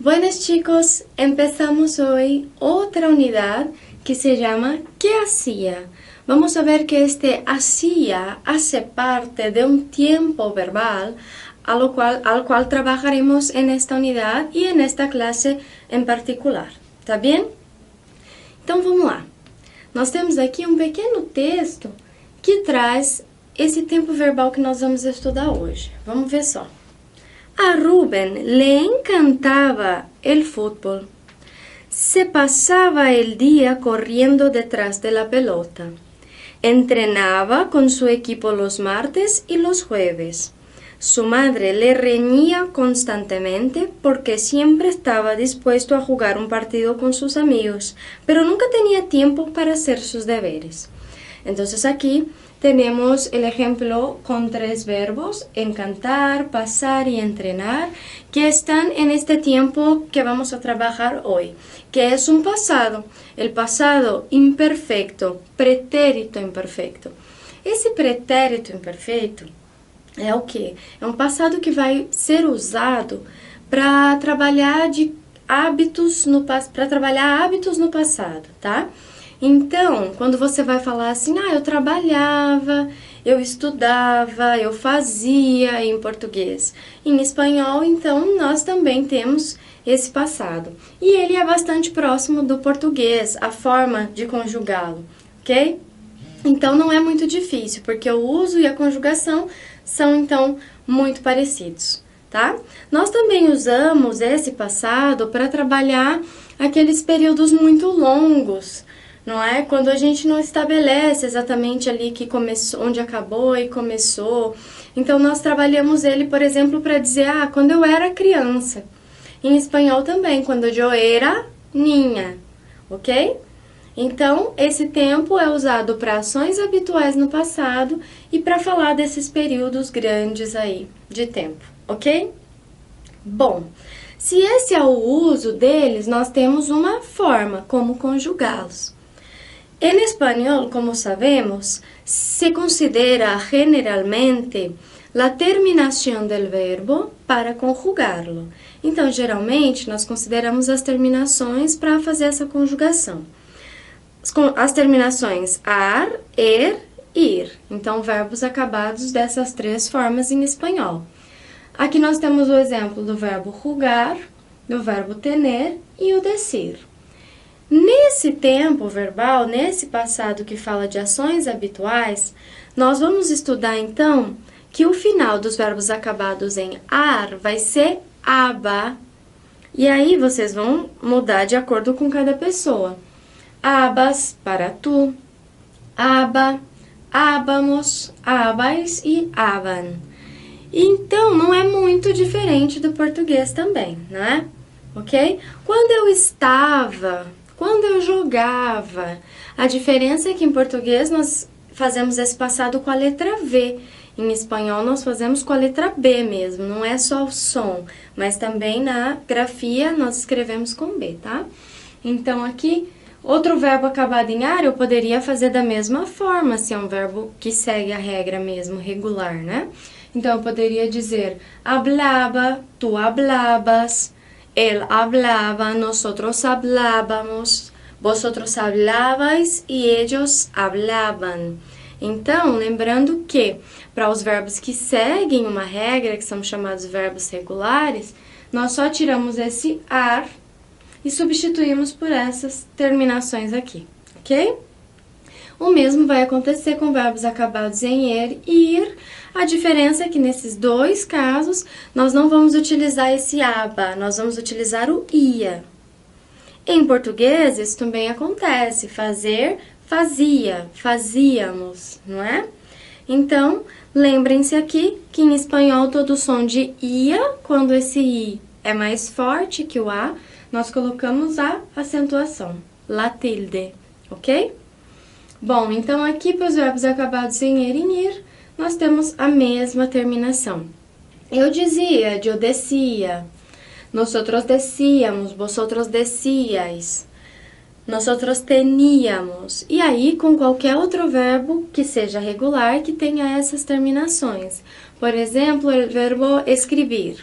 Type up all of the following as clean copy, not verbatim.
Buenas chicos, empezamos hoy otra unidad que se llama ¿qué hacía? Vamos a ver que este hacía hace parte de un tiempo verbal al cual trabajaremos en esta unidade e nesta classe em particular, tá bem? Então vamos lá. Nós temos aqui um pequeno texto que traz esse tempo verbal que nós vamos estudar hoje. Vamos ver só. A Rubén le encantaba el fútbol. Se pasaba el día corriendo detrás de la pelota. Entrenaba con su equipo los martes y los jueves. Su madre le reñía constantemente porque siempre estaba dispuesto a jugar un partido con sus amigos, pero nunca tenía tiempo para hacer sus deberes. Entonces aquí tenemos el ejemplo con tres verbos, encantar, pasar y entrenar, que están en este tiempo que vamos a trabajar hoy, que es un pasado, el pasado imperfeito, pretérito imperfeito. Esse pretérito imperfeito é o quê? É um passado que vai ser usado para trabalhar hábitos no passado, tá? Então, quando você vai falar assim, eu trabalhava, eu estudava, eu fazia em português. Em espanhol, então, nós também temos esse passado. E ele é bastante próximo do português, a forma de conjugá-lo, ok? Então, não é muito difícil, porque o uso e a conjugação são, então, muito parecidos, tá? Nós também usamos esse passado para trabalhar aqueles períodos muito longos, não é? Quando a gente não estabelece exatamente ali que começou, onde acabou e começou. Então, nós trabalhamos ele, por exemplo, para dizer, quando eu era criança. Em espanhol também, quando eu era niña, ok? Então, esse tempo é usado para ações habituais no passado e para falar desses períodos grandes aí de tempo, ok? Bom, se esse é o uso deles, nós temos uma forma como conjugá-los. En español, como sabemos, se considera generalmente la terminación del verbo para conjugarlo. Então, geralmente, nós consideramos as terminações para fazer essa conjugação. As terminações ar, ir. Então, verbos acabados dessas três formas em espanhol. Aqui nós temos o exemplo do verbo jugar, do verbo tener e o decir. Nesse tempo verbal, nesse passado que fala de ações habituais, nós vamos estudar então que o final dos verbos acabados em ar vai ser aba. E aí vocês vão mudar de acordo com cada pessoa. Abas para tu, aba, ábamos, abais e aban. Então, não é muito diferente do português também, né? Ok? Quando eu estava, quando eu jogava, a diferença é que em português nós fazemos esse passado com a letra V. Em espanhol nós fazemos com a letra B mesmo, não é só o som, mas também na grafia nós escrevemos com B, tá? Então, aqui, outro verbo acabado em ar eu poderia fazer da mesma forma, se é um verbo que segue a regra mesmo, regular, né? Então, eu poderia dizer, hablaba, tu hablabas, él hablaba, nosotros hablábamos, vosotros hablabais e ellos hablaban. Então, lembrando que, para os verbos que seguem uma regra, que são chamados verbos regulares, nós só tiramos esse ar e substituímos por essas terminações aqui, ok? O mesmo vai acontecer com verbos acabados em er e ir. A diferença é que nesses dois casos, nós não vamos utilizar esse aba, nós vamos utilizar o ia. Em português, isso também acontece, fazer, fazia, fazíamos, não é? Então, lembrem-se aqui que em espanhol todo som de ia, quando esse i é mais forte que o a, nós colocamos a acentuação, la tilde, ok? Bom, então aqui para os verbos acabados em er e ir, nós temos a mesma terminação. Eu dizia, eu descia, nosotros decíamos, vosotros decíais, nosotros teníamos. E aí, com qualquer outro verbo que seja regular, que tenha essas terminações. Por exemplo, o verbo escrever.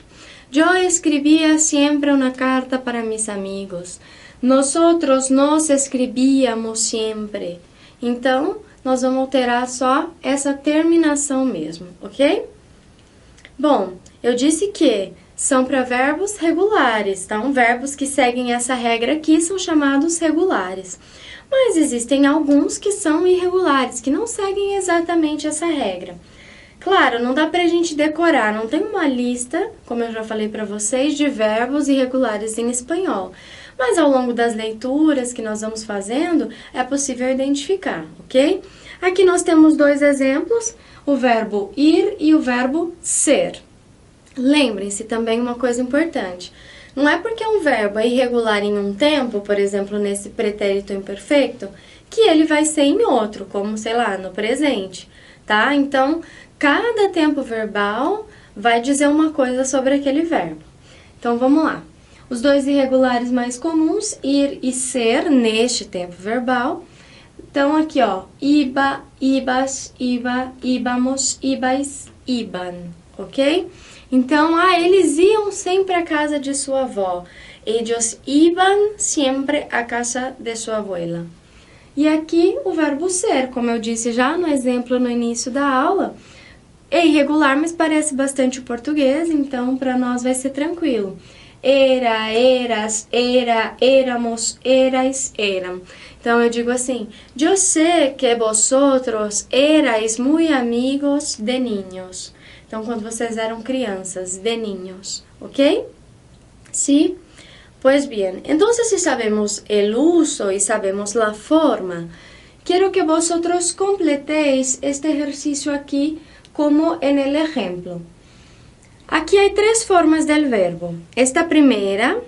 Eu escrevia sempre uma carta para mis amigos. Nosotros nos escrevíamos sempre. Então, nós vamos alterar só essa terminação mesmo, ok? Bom, eu disse que são provérbios regulares, então verbos que seguem essa regra aqui são chamados regulares. Mas existem alguns que são irregulares, que não seguem exatamente essa regra. Claro, não dá pra gente decorar, não tem uma lista, como eu já falei pra vocês, de verbos irregulares em espanhol. Mas ao longo das leituras que nós vamos fazendo, é possível identificar, ok? Aqui nós temos dois exemplos, o verbo ir e o verbo ser. Lembrem-se também uma coisa importante. Não é porque um verbo é irregular em um tempo, por exemplo, nesse pretérito imperfeito, que ele vai ser em outro, como, sei lá, no presente, tá? Então, cada tempo verbal vai dizer uma coisa sobre aquele verbo. Então, vamos lá. Os dois irregulares mais comuns, ir e ser, neste tempo verbal. Então, aqui, ó, iba, ibas, iba, íbamos, ibais, iban, ok? Então, eles iam sempre à casa de sua avó. Ellos iban sempre à casa de sua abuela. E aqui o verbo ser, como eu disse já no exemplo no início da aula, é irregular, mas parece bastante o português, então para nós vai ser tranquilo. Era, eras, era, éramos, erais, eram. Então eu digo assim, yo sé que vosotros erais muy amigos de niños. Então, quando vocês eram crianças, de niños, ¿ok? ¿Sí? Pues bien, entonces si sabemos el uso y sabemos la forma, quiero que vosotros completéis este ejercicio aquí como en el ejemplo. Aquí hay tres formas del verbo. Esta primera,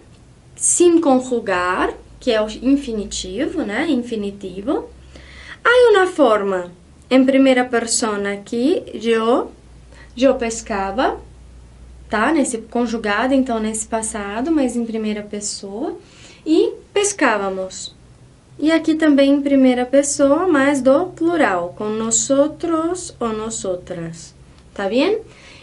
sin conjugar, que é o infinitivo, né? Infinitivo. Hay una forma en primera persona aqui, eu pescava, tá? Nesse conjugado, então nesse passado, mas em primeira pessoa. E pescávamos. E aqui também em primeira pessoa, mas do plural, com nosotros ou nosotras. Tá bem?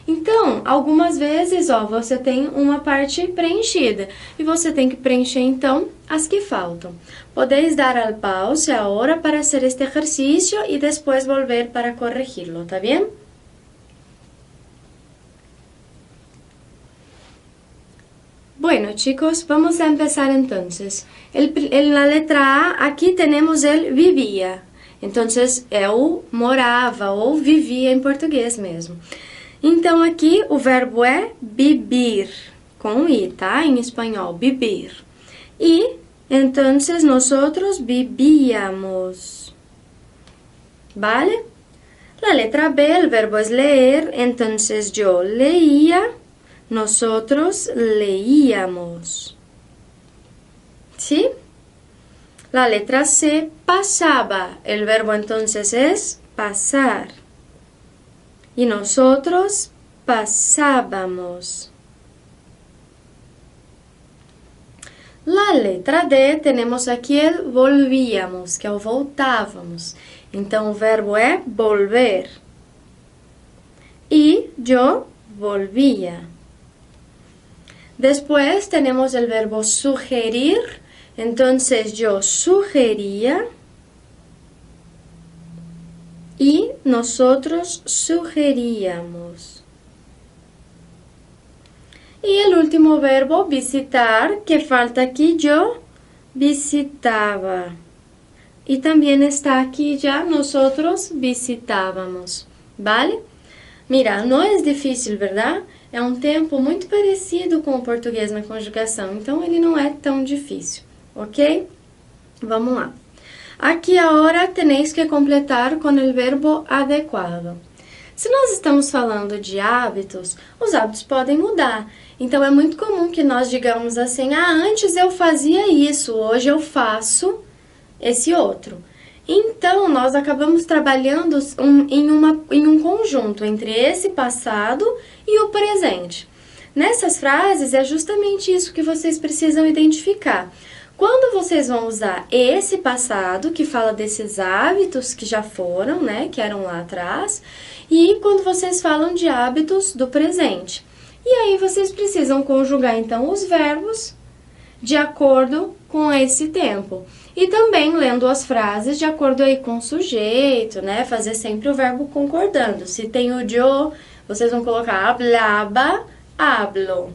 Então, algumas vezes, ó, você tem uma parte preenchida e você tem que preencher, então, as que faltam. Podéis dar al pause agora para hacer este ejercicio e depois volver para corregirlo, tá bem? Bueno, chicos, vamos a empezar entonces. En la letra A, aquí tenemos el vivía. Entonces, eu morava ou vivia em português mesmo. Então, aqui o verbo é vivir, com I, tá? Em espanhol, vivir. E, entonces, nosotros vivíamos. ¿Vale? La letra B, el verbo es leer. Entonces, yo leía. Nosotros leíamos. ¿Sí? La letra C, pasaba. El verbo entonces es pasar. Y nosotros pasábamos. La letra D, tenemos aquí el volvíamos, que é o voltávamos. Então, o verbo é volver. Y yo volvía. Después tenemos el verbo sugerir, entonces yo sugería y nosotros sugeríamos. Y el último verbo, visitar, que falta aquí, yo visitaba. Y también está aquí ya, nosotros visitábamos, ¿vale? Mira, no es difícil, ¿verdad? É um tempo muito parecido com o português na conjugação, então ele não é tão difícil, ok? Vamos lá. Aqui agora tenéis que completar com o verbo adequado. Se nós estamos falando de hábitos, os hábitos podem mudar. Então é muito comum que nós digamos assim, antes eu fazia isso, hoje eu faço esse outro. Então, nós acabamos trabalhando em um conjunto entre esse passado e o presente. Nessas frases, é justamente isso que vocês precisam identificar. Quando vocês vão usar esse passado, que fala desses hábitos que já foram, né, que eram lá atrás, e quando vocês falam de hábitos do presente. E aí vocês precisam conjugar então os verbos de acordo com esse tempo. E também lendo as frases de acordo aí com o sujeito, né? Fazer sempre o verbo concordando. Se tem o yo, vocês vão colocar hablaba, hablo.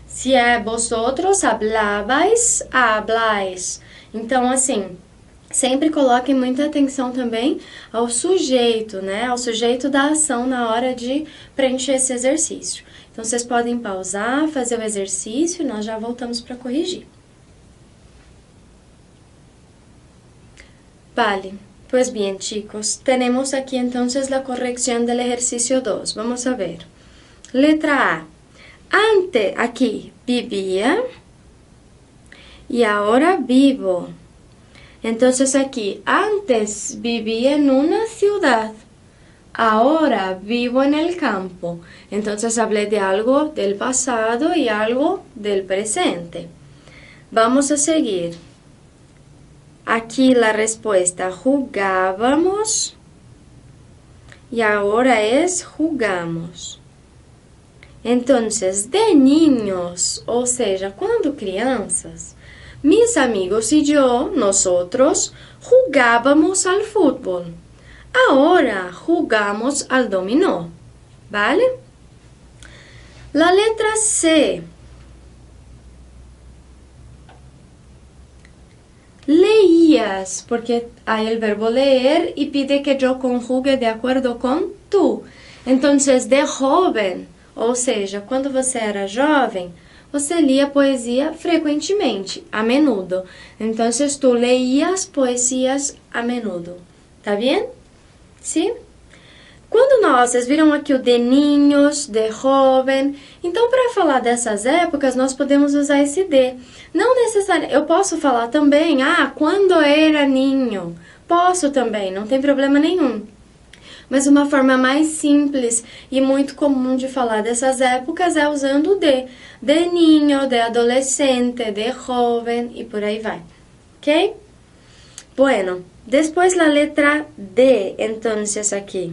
Se é vosotros, hablabais, hablais. Então, assim, sempre coloquem muita atenção também ao sujeito, né? Ao sujeito da ação na hora de preencher esse exercício. Então, vocês podem pausar, fazer o exercício e nós já voltamos para corrigir. Vale, pues bien chicos, tenemos aquí entonces la corrección del ejercicio 2. Vamos a ver. Letra A. Ante, aquí, vivía y ahora vivo. Entonces aquí, antes vivía en una ciudad, ahora vivo en el campo. Entonces hablé de algo del pasado y algo del presente. Vamos a seguir. Aquí la respuesta, jugábamos y ahora es jugamos. Entonces, de niños, o sea, cuando crianças, mis amigos y yo, nosotros, jugábamos al fútbol. Ahora jugamos al dominó, ¿vale? La letra C. Leías, porque hay el verbo leer y pide que yo conjugue de acuerdo con tú. Entonces, de joven, ou seja, quando você era jovem, você lia poesia frequentemente, a menudo. Entonces, tú leías poesias a menudo. Tá bien? Sim? Quando vocês viram aqui o de niños, de jovem, então para falar dessas épocas nós podemos usar esse de. Não necessariamente, eu posso falar também, quando era ninho, posso também, não tem problema nenhum. Mas uma forma mais simples e muito comum de falar dessas épocas é usando o de niño, de adolescente, de jovem e por aí vai, ok? Bueno, después la letra D, entonces aquí.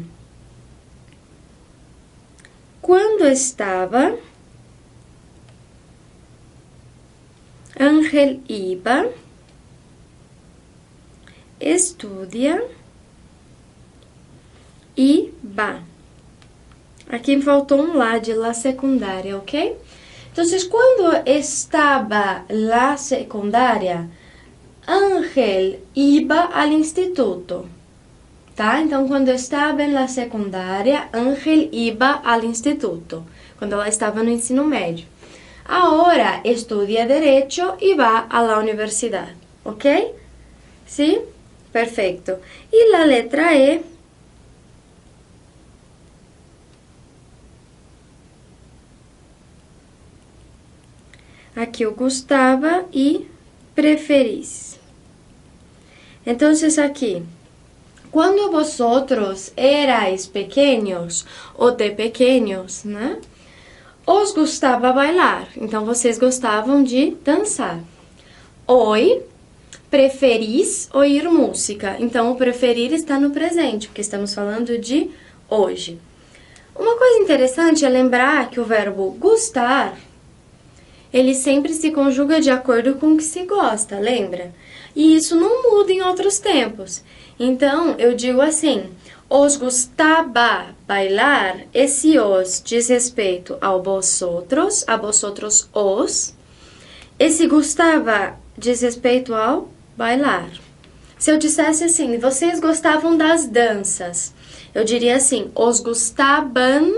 Quando estava, Ángel iba, estudia e va. Aqui faltou um lá de la secundária, ok? Então, quando estava la secundária, Ángel iba al instituto. Tá? Então, quando eu estava na secundária, Ángel iba al instituto. Quando ela estava no ensino médio. Agora, estudia Derecho e va a la universidad. ¿Ok? ¿Sí? Perfecto. E la letra E. Aqui eu gostava e preferís. Então, aqui. Quando vosotros erais pequeños ou de pequeños, né? Os gostava bailar. Então, vocês gostavam de dançar. Hoy, preferís ouvir música. Então, o preferir está no presente, porque estamos falando de hoje. Uma coisa interessante é lembrar que o verbo gostar, ele sempre se conjuga de acordo com o que se gosta, lembra? E isso não muda em outros tempos. Então, eu digo assim, os gostava bailar, esse os diz respeito ao vosotros, a vosotros os. Esse gostava diz respeito ao bailar. Se eu dissesse assim, vocês gostavam das danças, eu diria assim, os gustaban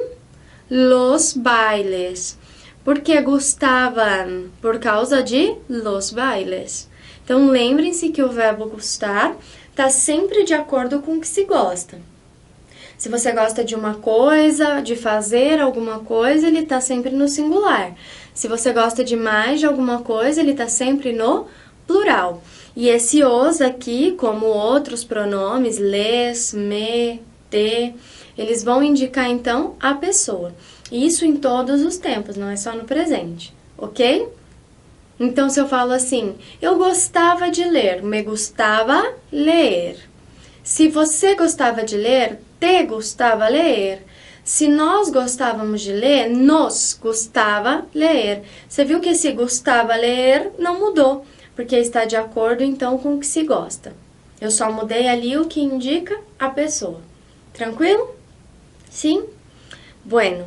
los bailes. Por que gostavam? Por causa de los bailes. Então, lembrem-se que o verbo gostar está sempre de acordo com o que se gosta. Se você gosta de uma coisa, de fazer alguma coisa, ele está sempre no singular. Se você gosta de mais de alguma coisa, ele está sempre no plural. E esse os aqui, como outros pronomes, les, me, te, eles vão indicar então a pessoa. Isso em todos os tempos, não é só no presente, ok? Então, se eu falo assim, eu gostava de ler, me gostava ler. Se você gostava de ler, te gostava ler. Se nós gostávamos de ler, nos gostava ler. Você viu que esse gostava ler não mudou, porque está de acordo então com o que se gosta. Eu só mudei ali o que indica a pessoa. Tranquilo? Sim? Bueno.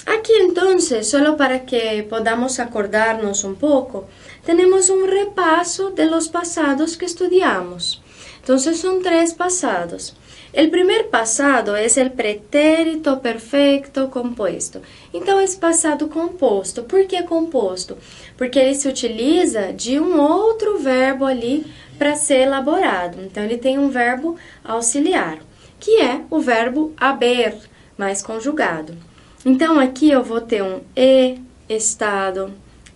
Aquí entonces, solo para que podamos acordarnos un poco, tenemos un repaso de los pasados que estudiamos. Entonces son 3 pasados. El primer pasado es el pretérito perfecto compuesto. Então, esse passado composto. Por que composto? Porque ele se utiliza de um outro verbo ali para ser elaborado. Então, ele tem um verbo auxiliar, que é o verbo haber, mais conjugado. Então, aqui eu vou ter um estado,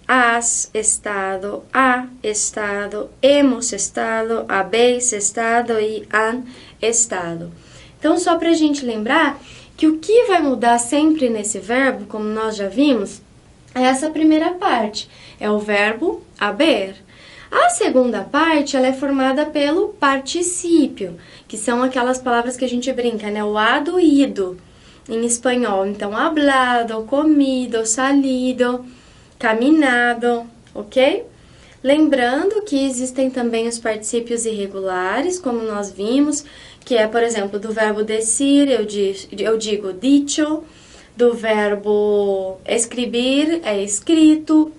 has estado, ha estado, hemos estado, habéis estado e han estado. Então, só para a gente lembrar que o que vai mudar sempre nesse verbo, como nós já vimos, é essa primeira parte, é o verbo haber. A segunda parte, ela é formada pelo particípio, que são aquelas palavras que a gente brinca, né? O ado e ido. Em espanhol, então, hablado, comido, salido, caminado, ok? Lembrando que existem também os particípios irregulares, como nós vimos, que é, por exemplo, do verbo decir, eu digo dicho, do verbo escrever, é escrito,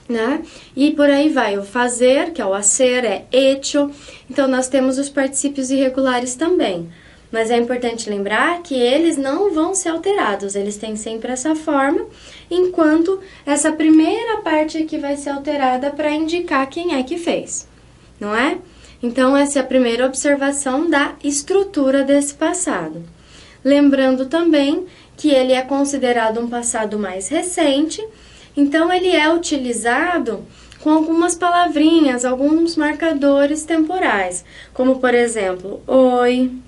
né? E por aí vai, o fazer, que é o hacer, é hecho. Então, nós temos os particípios irregulares também. Mas é importante lembrar que eles não vão ser alterados, eles têm sempre essa forma, enquanto essa primeira parte aqui vai ser alterada para indicar quem é que fez, não é? Então, essa é a primeira observação da estrutura desse passado. Lembrando também que ele é considerado um passado mais recente, então ele é utilizado com algumas palavrinhas, alguns marcadores temporais, como por exemplo, hoy,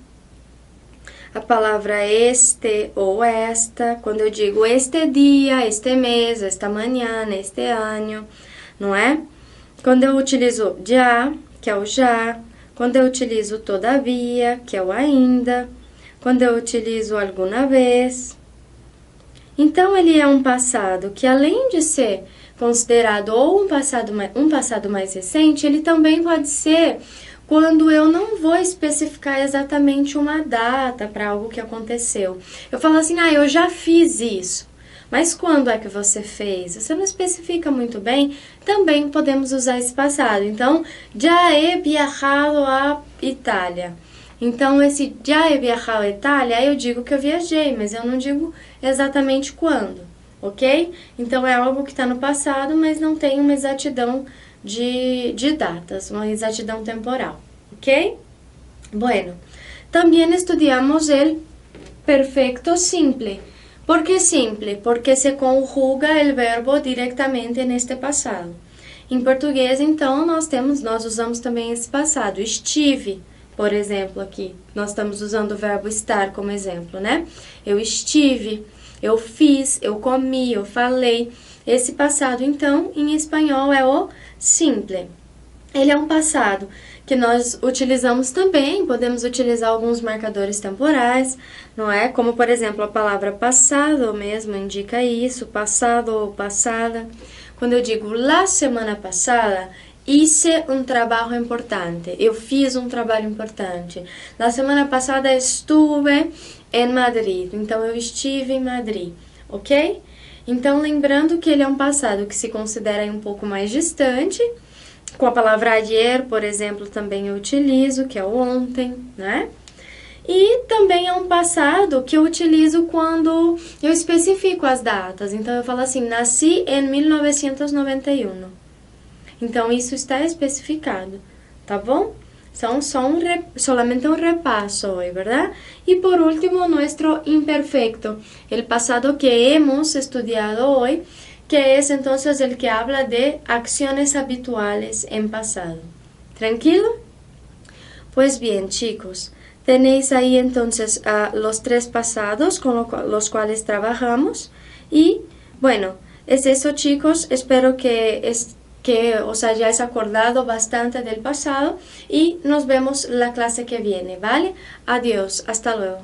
a palavra este ou esta, quando eu digo este dia, este mês, esta manhã, este ano, não é? Quando eu utilizo já, que é o já, quando eu utilizo todavia, que é o ainda, quando eu utilizo alguma vez. Então, ele é um passado que, além de ser considerado ou um passado mais recente, ele também pode ser quando eu não vou especificar exatamente uma data para algo que aconteceu. Eu falo assim, eu já fiz isso. Mas quando é que você fez? Você não especifica muito bem, também podemos usar esse passado. Então, já he viajado a Itália. Então, esse já he viajado a Itália, eu digo que eu viajei, mas eu não digo exatamente quando, ok? Então, é algo que está no passado, mas não tem uma exatidão de datas, uma exatidão temporal, ok? Bueno, también estudiamos el perfecto simple. ¿Por qué simple? Porque se conjuga el verbo directamente neste passado. Em português, então, nós usamos também esse passado. Estive, por exemplo, aqui. Nós estamos usando o verbo estar como exemplo, né? Eu estive, eu fiz, eu comi, eu falei. Esse passado, então, em espanhol é o simple. Ele é um passado que nós utilizamos também, podemos utilizar alguns marcadores temporais, não é? Como, por exemplo, a palavra passado mesmo indica isso, passado ou passada. Quando eu digo la semana passada, hice um trabalho importante, eu fiz um trabalho importante. La semana passada estuve em Madrid, então eu estive em Madrid, ok? Então, lembrando que ele é um passado que se considera um pouco mais distante. Com a palavra ayer, por exemplo, também eu utilizo, que é o ontem, né? E também é um passado que eu utilizo quando eu especifico as datas. Então, eu falo assim, nasci em 1991. Então, isso está especificado, tá bom? Son solamente un repaso hoy, ¿verdad? Y por último, nuestro imperfecto, el pasado que hemos estudiado hoy, que es entonces el que habla de acciones habituales en pasado. ¿Tranquilo? Pues bien, chicos, tenéis ahí entonces los 3 pasados con los cuales trabajamos. Y bueno, es eso, chicos. Espero que os hayáis acordado bastante del pasado y nos vemos la clase que viene, ¿vale? Adiós, hasta luego.